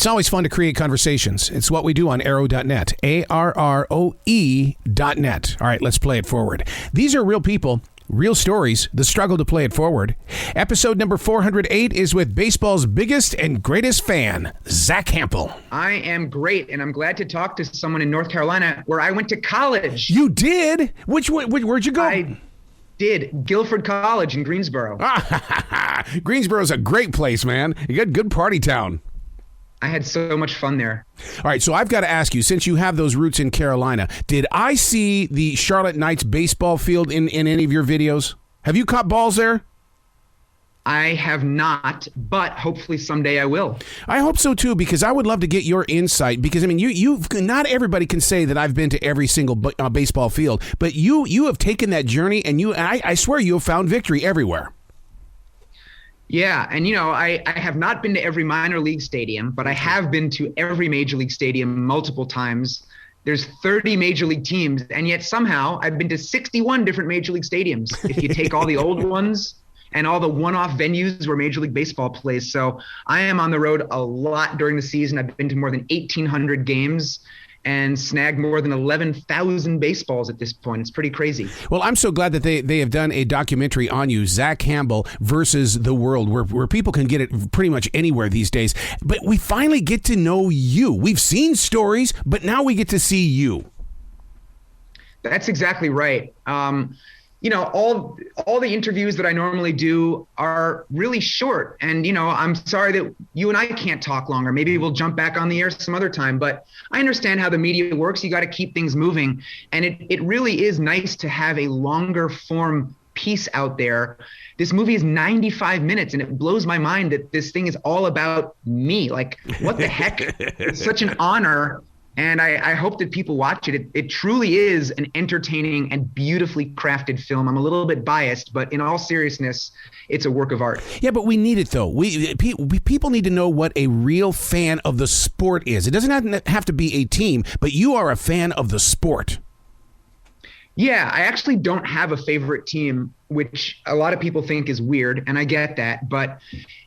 It's always fun to create conversations. It's what we do on arrow.net, ARROE.net. All right, let's play it forward. These are real people, real stories, the struggle to play it forward. Episode number 408 is with baseball's biggest and greatest fan, Zack Hample. I am great, and I'm glad to talk to someone in North Carolina where I went to college. You did? Where'd you go? I did. Guilford College in Greensboro. Greensboro's a great place, man. Good party town. I had so much fun there. All right, so I've got to ask you, since you have those roots in Carolina, did I see the Charlotte Knights baseball field in any of your videos? Have you caught balls there? I have not, but hopefully someday I will. I hope so too, because I would love to get your insight. Because I mean, you've not everybody can say that I've been to every single baseball field, but you have taken that journey, and I swear you have found victory everywhere. Yeah, and I have not been to every minor league stadium, but I have been to every major league stadium multiple times. There's 30 major league teams, and yet somehow I've been to 61 different major league stadiums. If you take all the old ones and all the one-off venues where Major League Baseball plays. So I am on the road a lot during the season. I've been to more than 1,800 games and snagged more than 11,000 baseballs at this point. It's pretty crazy. Well, I'm so glad that they have done a documentary on you, Zack Hample versus the world, where people can get it pretty much anywhere these days. But we finally get to know you. We've seen stories, but now we get to see you. That's exactly right. All the interviews that I normally do are really short. And, I'm sorry that you and I can't talk longer. Maybe we'll jump back on the air some other time. But I understand how the media works. You got to keep things moving. And it really is nice to have a longer form piece out there. This movie is 95 minutes, and it blows my mind that this thing is all about me. Like, what the heck? It's such an honor. And I hope that people watch it. It truly is an entertaining and beautifully crafted film. I'm a little bit biased, but in all seriousness, it's a work of art. Yeah, but we need it, though. People need to know what a real fan of the sport is. It doesn't have to be a team, but you are a fan of the sport. Yeah, I actually don't have a favorite team, which a lot of people think is weird, and I get that. But,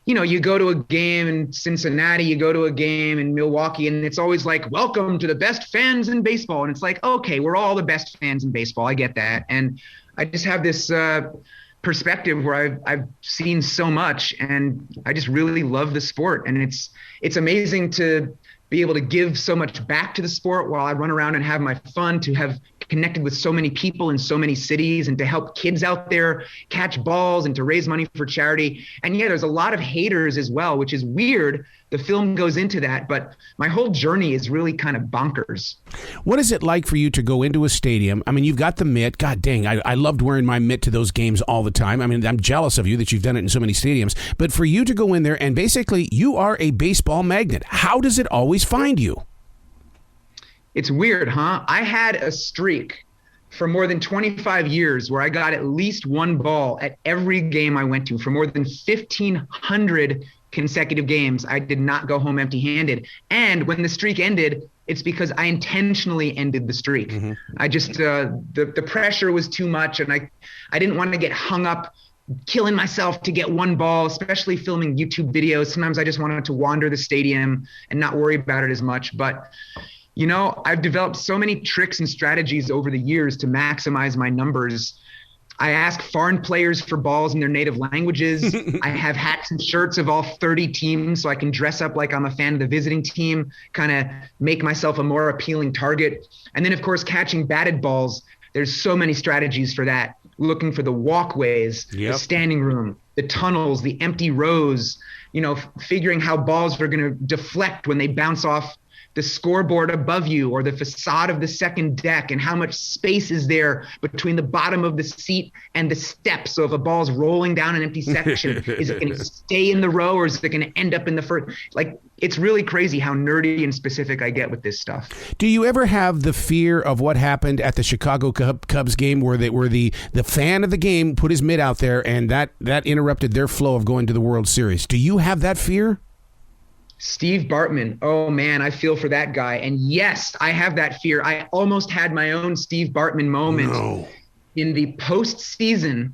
you go to a game in Cincinnati, you go to a game in Milwaukee, and it's always like, welcome to the best fans in baseball. And it's like, okay, we're all the best fans in baseball. I get that. And I just have this perspective where I've seen so much, and I just really love the sport. And it's amazing to be able to give so much back to the sport while I run around and have my fun, to have connected with so many people in so many cities, and to help kids out there catch balls and to raise money for charity. And yeah, there's a lot of haters as well, which is weird. The film goes into that, but my whole journey is really kind of bonkers. What is it like for you to go into a stadium? I mean, you've got the mitt. God dang, I loved wearing my mitt to those games all the time. I mean, I'm jealous of you that you've done it in so many stadiums. But for you to go in there and basically you are a baseball magnet. How does it always find you? It's weird, huh? I had a streak for more than 25 years where I got at least one ball at every game I went to. For more than 1,500 consecutive games, I did not go home empty-handed. And when the streak ended, it's because I intentionally ended the streak. Mm-hmm. I just, the pressure was too much, and I didn't want to get hung up killing myself to get one ball, especially filming YouTube videos. Sometimes I just wanted to wander the stadium and not worry about it as much. But I've developed so many tricks and strategies over the years to maximize my numbers. I ask foreign players for balls in their native languages. I have hats and shirts of all 30 teams so I can dress up like I'm a fan of the visiting team, kind of make myself a more appealing target. And then, of course, catching batted balls. There's so many strategies for that. Looking for the walkways, the standing room, the tunnels, the empty rows, figuring how balls are going to deflect when they bounce off the scoreboard above you or the facade of the second deck, and how much space is there between the bottom of the seat and the steps. So if a ball's rolling down an empty section, is it going to stay in the row or is it going to end up in the first? Like, it's really crazy how nerdy and specific I get with this stuff. Do you ever have the fear of what happened at the Chicago Cubs game where the fan of the game put his mitt out there and that interrupted their flow of going to the World Series? Do you have that fear? Steve Bartman. Oh, man, I feel for that guy. And yes, I have that fear. I almost had my own Steve Bartman moment in the postseason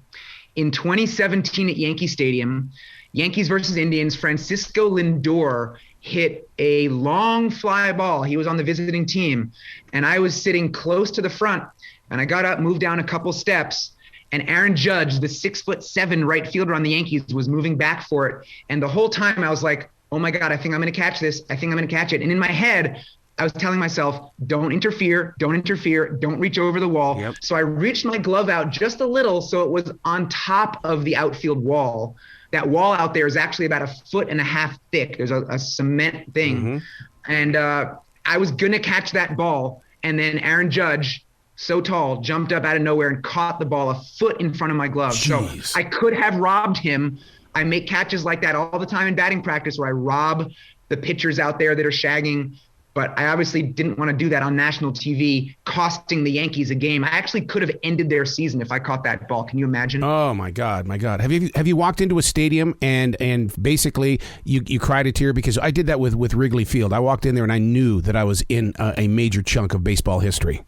in 2017 at Yankee Stadium. Yankees versus Indians. Francisco Lindor hit a long fly ball. He was on the visiting team, and I was sitting close to the front, and I got up, moved down a couple steps, and Aaron Judge, the 6'7" right fielder on the Yankees, was moving back for it. And the whole time I was like, oh my God, I think I'm going to catch this. I think I'm going to catch it. And in my head, I was telling myself, don't interfere, don't reach over the wall. Yep. So I reached my glove out just a little so it was on top of the outfield wall. That wall out there is actually about 1.5 feet thick. There's a cement thing. Mm-hmm. And I was going to catch that ball. And then Aaron Judge, so tall, jumped up out of nowhere and caught the ball 1 foot in front of my glove. Jeez. So I could have robbed him. I make catches like that all the time in batting practice where I rob the pitchers out there that are shagging. But I obviously didn't want to do that on national TV, costing the Yankees a game. I actually could have ended their season if I caught that ball. Can you imagine? Oh my God. Have you walked into a stadium and basically you cried a tear? Because I did that with Wrigley Field. I walked in there and I knew that I was in a major chunk of baseball history.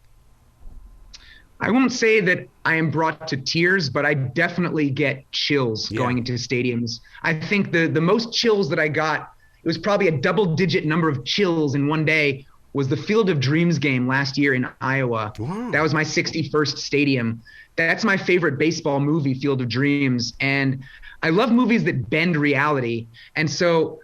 I won't say that I am brought to tears, but I definitely get chills going into stadiums. I think the most chills that I got, it was probably a double-digit number of chills in one day, was the Field of Dreams game last year in Iowa. Wow. That was my 61st stadium. That's my favorite baseball movie, Field of Dreams. And I love movies that bend reality. And so,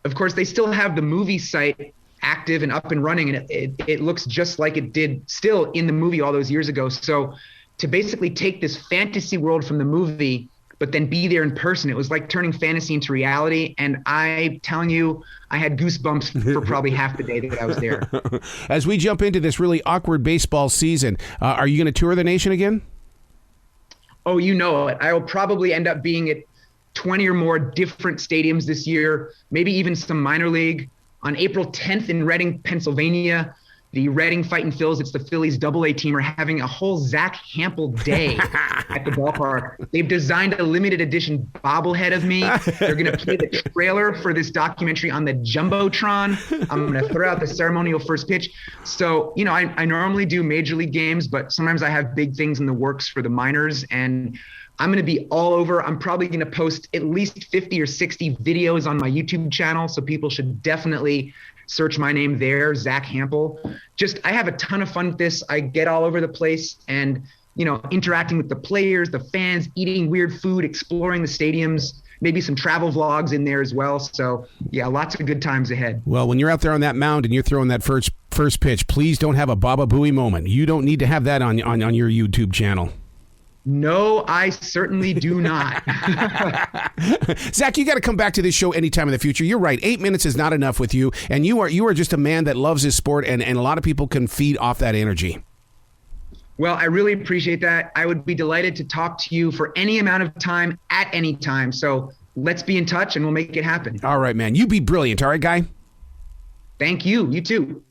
of course, they still have the movie site active and up and running, and it looks just like it did still in the movie all those years ago. So to basically take this fantasy world from the movie but then be there in person, it was like turning fantasy into reality. And I'm telling you, I had goosebumps for probably half the day that I was there. As we jump into this really awkward baseball season, are you going to tour the nation again? Oh, you know it. I will probably end up being at 20 or more different stadiums this year, maybe even some minor league. On April 10th in Reading, Pennsylvania, the Reading Fightin' Phils, it's the Phillies AA team, are having a whole Zack Hample day at the ballpark. They've designed a limited edition bobblehead of me. They're going to play the trailer for this documentary on the Jumbotron. I'm going to throw out the ceremonial first pitch. So, you know, I normally do major league games, but sometimes I have big things in the works for the minors, and I'm going to be all over. I'm probably going to post at least 50 or 60 videos on my YouTube channel, so people should definitely search my name there, Zack Hample. I have a ton of fun with this. I get all over the place and, you know, interacting with the players, the fans, eating weird food, exploring the stadiums, maybe some travel vlogs in there as well. So, yeah, lots of good times ahead. Well, when you're out there on that mound and you're throwing that first pitch, please don't have a Baba Booey moment. You don't need to have that on your YouTube channel. No, I certainly do not. Zack, you got to come back to this show anytime in the future. You're right. 8 minutes is not enough with you. And you are just a man that loves his sport, and a lot of people can feed off that energy. Well, I really appreciate that. I would be delighted to talk to you for any amount of time at any time. So let's be in touch and we'll make it happen. All right, man. You be brilliant. All right, guy? Thank you. You too.